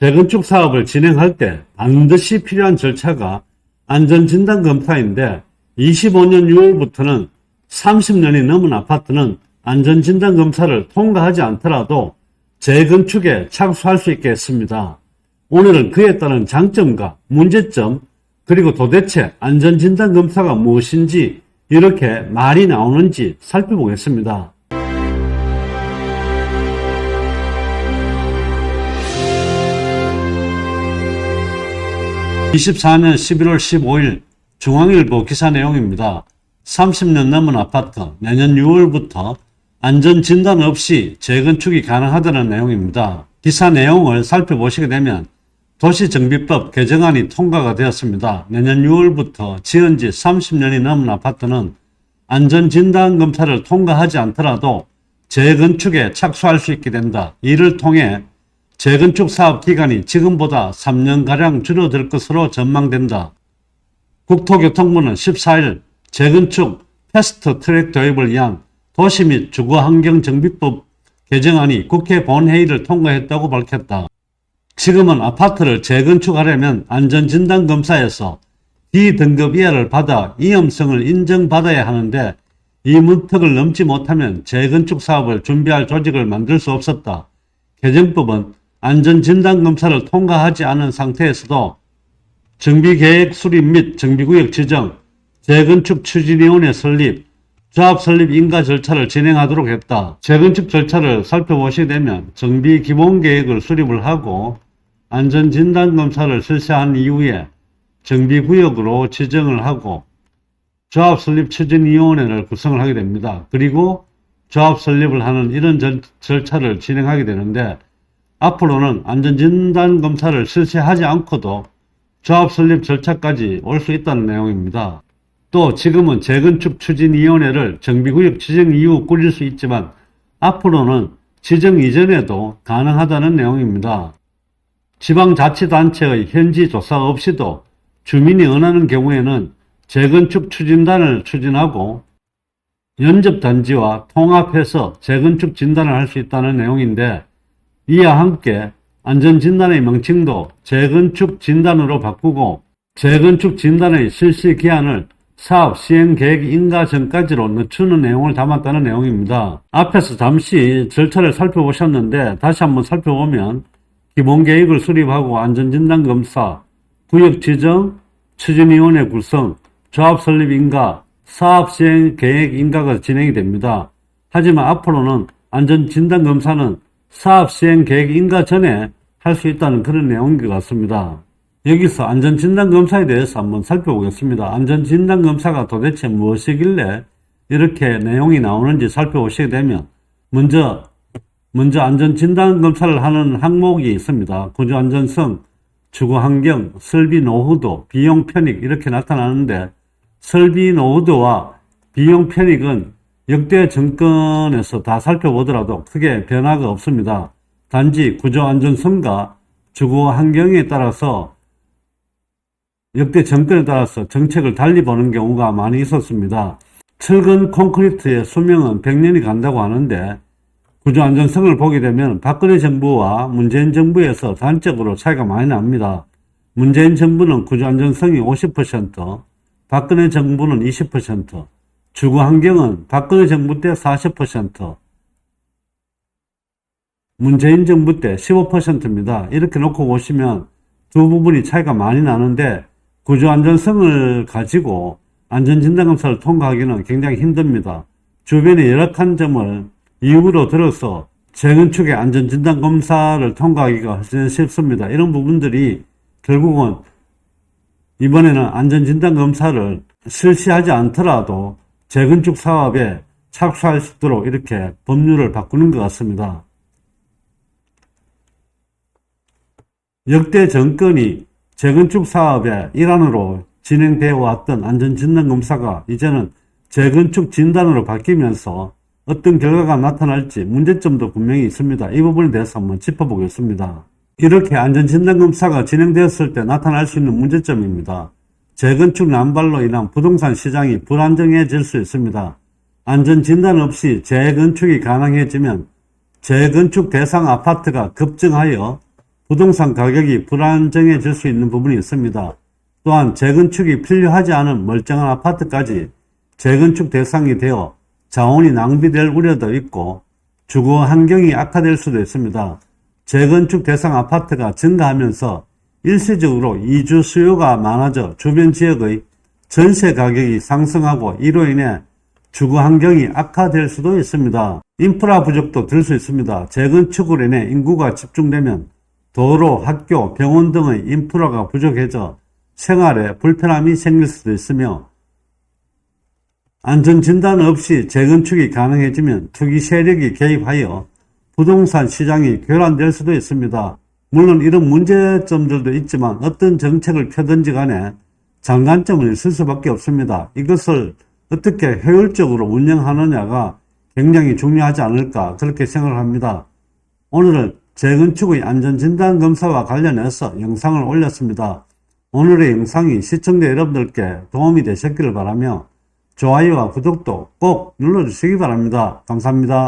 재건축 사업을 진행할 때 반드시 필요한 절차가 안전진단검사인데 25년 6월부터는 30년이 넘은 아파트는 안전진단검사를 통과하지 않더라도 재건축에 착수할 수 있게 했습니다. 오늘은 그에 따른 장점과 문제점 그리고 도대체 안전진단검사가 무엇인지 이렇게 말이 나오는지 살펴보겠습니다. 24년 11월 15일 중앙일보 기사 내용입니다. 30년 넘은 아파트 내년 6월부터 안전진단 없이 재건축이 가능하다는 내용입니다. 기사 내용을 살펴보시게 되면 도시정비법 개정안이 통과가 되었습니다. 내년 6월부터 지은 지 30년이 넘은 아파트는 안전진단검사를 통과하지 않더라도 재건축에 착수할 수 있게 된다. 이를 통해 재건축 사업 기간이 지금보다 3년가량 줄어들 것으로 전망된다. 국토교통부는 14일 재건축 패스트 트랙 도입을 위한 도시 및 주거환경정비법 개정안이 국회 본회의를 통과했다고 밝혔다. 지금은 아파트를 재건축하려면 안전진단검사에서 D등급 이하를 받아 위험성을 인정받아야 하는데 이 문턱을 넘지 못하면 재건축 사업을 준비할 조직을 만들 수 없었다. 개정법은 안전진단검사를 통과하지 않은 상태에서도 정비계획 수립 및 정비구역 지정, 재건축 추진위원회 설립, 조합 설립 인가 절차를 진행하도록 했다. 재건축 절차를 살펴보시게 되면 정비기본계획을 수립을 하고 안전진단검사를 실시한 이후에 정비구역으로 지정을 하고 조합 설립 추진위원회를 구성을 하게 됩니다. 그리고 조합 설립을 하는 이런 절차를 진행하게 되는데 앞으로는 안전진단검사를 실시하지 않고도 조합 설립 절차까지 올 수 있다는 내용입니다. 또 지금은 재건축 추진위원회를 정비구역 지정 이후 꾸릴 수 있지만 앞으로는 지정 이전에도 가능하다는 내용입니다. 지방자치단체의 현지 조사 없이도 주민이 원하는 경우에는 재건축 추진단을 추진하고 연접단지와 통합해서 재건축 진단을 할 수 있다는 내용인데 이와 함께 안전진단의 명칭도 재건축 진단으로 바꾸고 재건축 진단의 실시 기한을 사업 시행계획 인가 전까지로 늦추는 내용을 담았다는 내용입니다. 앞에서 잠시 절차를 살펴보셨는데 다시 한번 살펴보면 기본계획을 수립하고 안전진단검사, 구역지정, 추진위원회 구성, 조합 설립 인가, 사업 시행계획 인가가 진행이 됩니다. 하지만 앞으로는 안전진단검사는 사업 시행 계획 인가 전에 할 수 있다는 그런 내용인 것 같습니다. 여기서 안전진단검사에 대해서 한번 살펴보겠습니다. 안전진단검사가 도대체 무엇이길래 이렇게 내용이 나오는지 살펴보시게 되면 먼저 안전진단검사를 하는 항목이 있습니다. 구조안전성, 주거환경, 설비 노후도, 비용 편익 이렇게 나타나는데 설비 노후도와 비용 편익은 역대 정권에서 다 살펴보더라도 크게 변화가 없습니다. 단지 구조안전성과 주거환경에 따라서 역대 정권에 따라서 정책을 달리 보는 경우가 많이 있었습니다. 철근 콘크리트의 수명은 100년이 간다고 하는데 구조안전성을 보게 되면 박근혜 정부와 문재인 정부에서 단적으로 차이가 많이 납니다. 문재인 정부는 구조안전성이 50%, 박근혜 정부는 20%, 주거환경은 박근혜 정부 때 40%, 문재인 정부 때 15%입니다. 이렇게 놓고 보시면 두 부분이 차이가 많이 나는데 구조안전성을 가지고 안전진단검사를 통과하기는 굉장히 힘듭니다. 주변의 열악한 점을 이유로 들어서 재건축의 안전진단검사를 통과하기가 훨씬 쉽습니다. 이런 부분들이 결국은 이번에는 안전진단검사를 실시하지 않더라도 재건축 사업에 착수할 수 있도록 이렇게 법률을 바꾸는 것 같습니다. 역대 정권이 재건축 사업의 일환으로 진행되어 왔던 안전진단검사가 이제는 재건축 진단으로 바뀌면서 어떤 결과가 나타날지 문제점도 분명히 있습니다. 이 부분에 대해서 한번 짚어보겠습니다. 이렇게 안전진단검사가 진행되었을 때 나타날 수 있는 문제점입니다. 재건축 난발로 인한 부동산 시장이 불안정해질 수 있습니다. 안전진단 없이 재건축이 가능해지면 재건축 대상 아파트가 급증하여 부동산 가격이 불안정해질 수 있는 부분이 있습니다. 또한 재건축이 필요하지 않은 멀쩡한 아파트까지 재건축 대상이 되어 자원이 낭비될 우려도 있고 주거 환경이 악화될 수도 있습니다. 재건축 대상 아파트가 증가하면서 일시적으로 이주 수요가 많아져 주변 지역의 전세 가격이 상승하고 이로 인해 주거 환경이 악화될 수도 있습니다. 인프라 부족도 들 수 있습니다. 재건축으로 인해 인구가 집중되면 도로, 학교, 병원 등의 인프라가 부족해져 생활에 불편함이 생길 수도 있으며 안전진단 없이 재건축이 가능해지면 투기 세력이 개입하여 부동산 시장이 교란될 수도 있습니다. 물론 이런 문제점들도 있지만 어떤 정책을 펴든지 간에 장단점은 있을 수밖에 없습니다. 이것을 어떻게 효율적으로 운영하느냐가 굉장히 중요하지 않을까 그렇게 생각을 합니다. 오늘은 재건축의 안전진단검사와 관련해서 영상을 올렸습니다. 오늘의 영상이 시청자 여러분들께 도움이 되셨기를 바라며 좋아요와 구독도 꼭 눌러주시기 바랍니다. 감사합니다.